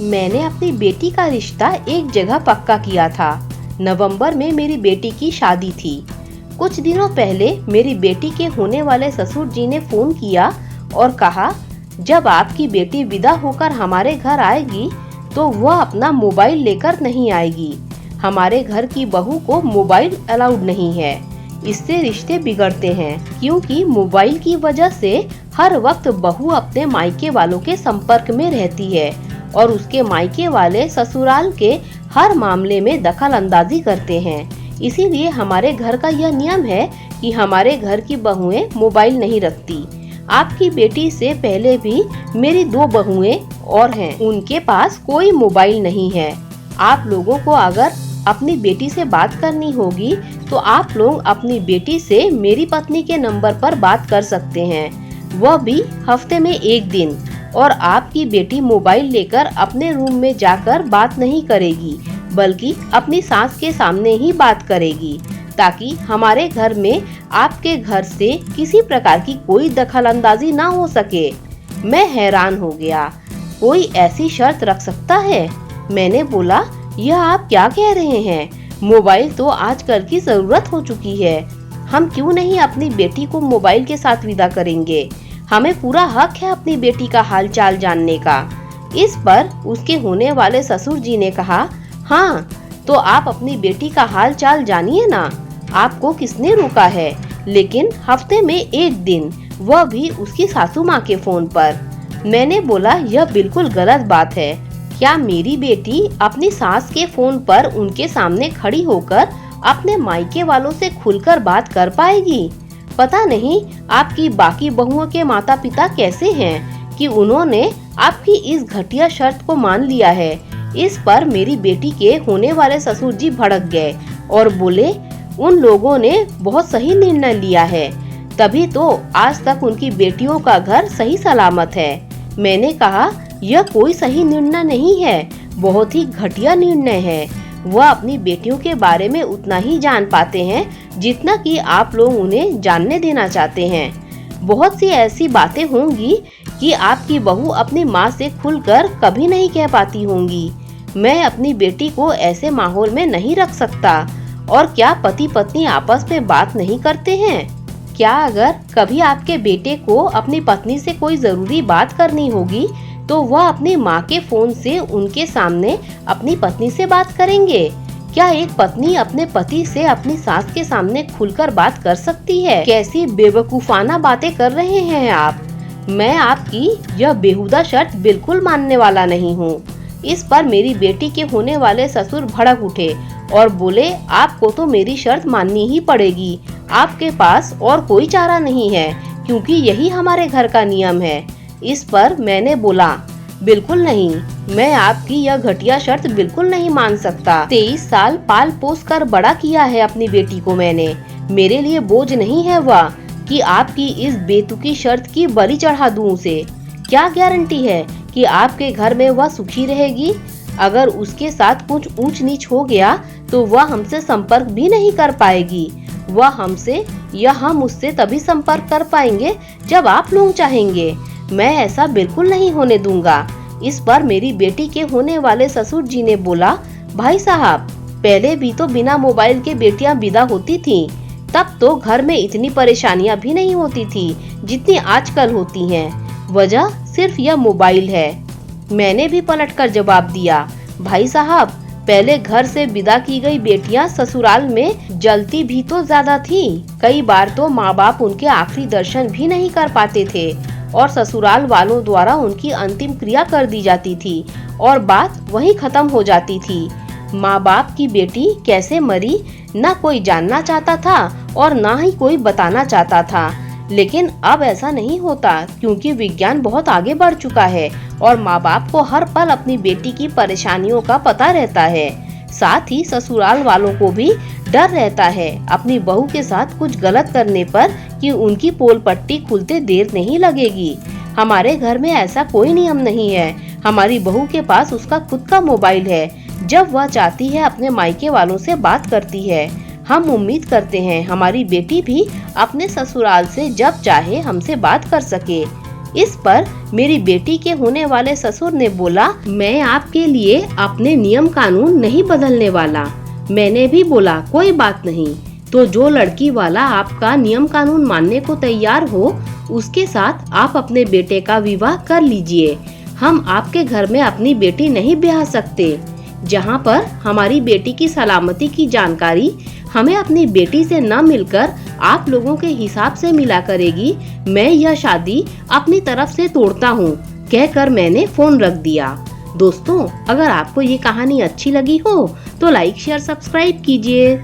मैंने अपनी बेटी का रिश्ता एक जगह पक्का किया था। नवंबर में मेरी बेटी की शादी थी। कुछ दिनों पहले मेरी बेटी के होने वाले ससुर जी ने फोन किया और कहा, जब आपकी बेटी विदा होकर हमारे घर आएगी तो वह अपना मोबाइल लेकर नहीं आएगी। हमारे घर की बहू को मोबाइल अलाउड नहीं है, इससे रिश्ते बिगड़ते हैं, क्योंकि मोबाइल की वजह से हर वक्त बहू अपने मायके वालों के संपर्क में रहती है और उसके मायके वाले ससुराल के हर मामले में दखल अंदाजी करते हैं। इसीलिए हमारे घर का यह नियम है कि हमारे घर की बहुएं मोबाइल नहीं रखती। आपकी बेटी से पहले भी मेरी 2 बहुएं और हैं, उनके पास कोई मोबाइल नहीं है। आप लोगों को अगर अपनी बेटी से बात करनी होगी तो आप लोग अपनी बेटी से मेरी पत्नी के नंबर पर बात कर सकते हैं, वह भी हफ्ते में 1 दिन। और आपकी बेटी मोबाइल लेकर अपने रूम में जाकर बात नहीं करेगी, बल्कि अपनी सास के सामने ही बात करेगी, ताकि हमारे घर में आपके घर से किसी प्रकार की कोई दखल अंदाजी ना हो सके। मैं हैरान हो गया, कोई ऐसी शर्त रख सकता है? मैंने बोला, यह आप क्या कह रहे हैं? मोबाइल तो आजकल की जरूरत हो चुकी है। हम क्यों नहीं अपनी बेटी को मोबाइल के साथ विदा करेंगे? हमें पूरा हक है अपनी बेटी का हाल चाल जानने का। इस पर उसके होने वाले ससुर जी ने कहा, हाँ तो आप अपनी बेटी का हाल चाल जानिए ना, आपको किसने रोका है, लेकिन हफ्ते में 1 दिन, वह भी उसकी सासू माँ के फोन पर। मैंने बोला, यह बिल्कुल गलत बात है। क्या मेरी बेटी अपनी सास के फोन पर उनके सामने खड़ी होकर अपने मायके वालों से खुलकर बात कर पाएगी? पता नहीं आपकी बाकी बहुओं के माता पिता कैसे हैं कि उन्होंने आपकी इस घटिया शर्त को मान लिया है। इस पर मेरी बेटी के होने वाले ससुर जी भड़क गए और बोले, उन लोगों ने बहुत सही निर्णय लिया है, तभी तो आज तक उनकी बेटियों का घर सही सलामत है। मैंने कहा, यह कोई सही निर्णय नहीं है, बहुत ही घटिया निर्णय है। वह अपनी बेटियों के बारे में उतना ही जान पाते हैं जितना कि आप लोग उन्हें जानने देना चाहते हैं। बहुत सी ऐसी बातें होंगी कि आपकी बहू अपनी माँ से खुलकर कभी नहीं कह पाती होंगी। मैं अपनी बेटी को ऐसे माहौल में नहीं रख सकता। और क्या पति पत्नी आपस में बात नहीं करते हैं? क्या अगर कभी आपके बेटे को अपनी पत्नी से कोई जरूरी बात करनी होगी तो वह अपनी माँ के फोन से उनके सामने अपनी पत्नी से बात करेंगे? क्या एक पत्नी अपने पति से अपनी सास के सामने खुलकर बात कर सकती है? कैसी बेवकूफाना बातें कर रहे हैं आप। मैं आपकी यह बेहुदा शर्त बिल्कुल मानने वाला नहीं हूँ। इस पर मेरी बेटी के होने वाले ससुर भड़क उठे और बोले, आपको तो मेरी शर्त माननी ही पड़ेगी, आपके पास और कोई चारा नहीं है, क्योंकि यही हमारे घर का नियम है। इस पर मैंने बोला, बिल्कुल नहीं, मैं आपकी यह घटिया शर्त बिल्कुल नहीं मान सकता। 23 साल पाल पोस कर बड़ा किया है अपनी बेटी को मैंने, मेरे लिए बोझ नहीं है वह कि आपकी इस बेतुकी शर्त की बलि चढ़ा दूं उसे। क्या गारंटी है कि आपके घर में वह सुखी रहेगी? अगर उसके साथ कुछ ऊंच नीच हो गया तो वह हमसे संपर्क भी नहीं कर पाएगी। वह हमसे या हम उससे तभी संपर्क कर पाएंगे जब आप लोग चाहेंगे। मैं ऐसा बिल्कुल नहीं होने दूंगा। इस पर मेरी बेटी के होने वाले ससुर जी ने बोला, भाई साहब, पहले भी तो बिना मोबाइल के बेटियां विदा होती थीं, तब तो घर में इतनी परेशानियां भी नहीं होती थी जितनी आजकल होती हैं। वजह सिर्फ यह मोबाइल है। मैंने भी पलटकर जवाब दिया, भाई साहब, पहले घर से विदा की गई बेटियां ससुराल में जलती भी तो ज्यादा थी। कई बार तो माँ बाप उनके आखिरी दर्शन भी नहीं कर पाते थे और ससुराल वालों द्वारा उनकी अंतिम क्रिया कर दी जाती थी और बात वहीं खत्म हो जाती थी। माँ बाप की बेटी कैसे मरी न कोई जानना चाहता था और न ही कोई बताना चाहता था। लेकिन अब ऐसा नहीं होता, क्योंकि विज्ञान बहुत आगे बढ़ चुका है और माँ बाप को हर पल अपनी बेटी की परेशानियों का पता रहता है। साथ ही ससुराल वालों को भी डर रहता है अपनी बहू के साथ कुछ गलत करने पर कि उनकी पोल पट्टी खुलते देर नहीं लगेगी। हमारे घर में ऐसा कोई नियम नहीं है। हमारी बहू के पास उसका खुद का मोबाइल है, जब वह चाहती है अपने मायके वालों से बात करती है। हम उम्मीद करते हैं हमारी बेटी भी अपने ससुराल से जब चाहे हमसे बात कर सके। इस पर मेरी बेटी के होने वाले ससुर ने बोला, मैं आपके लिए अपने नियम कानून नहीं बदलने वाला। मैंने भी बोला कोई बात नहीं, तो जो लड़की वाला आपका नियम कानून मानने को तैयार हो उसके साथ आप अपने बेटे का विवाह कर लीजिए। हम आपके घर में अपनी बेटी नहीं ब्याह सकते। जहाँ पर हमारी बेटी की सलामती की जानकारी हमें अपनी बेटी से न मिलकर आप लोगों के हिसाब से मिला करेगी, मैं यह शादी अपनी तरफ से तोड़ता हूँ, कहकर मैंने फोन रख दिया। दोस्तों, अगर आपको ये कहानी अच्छी लगी हो तो लाइक शेयर सब्सक्राइब कीजिए।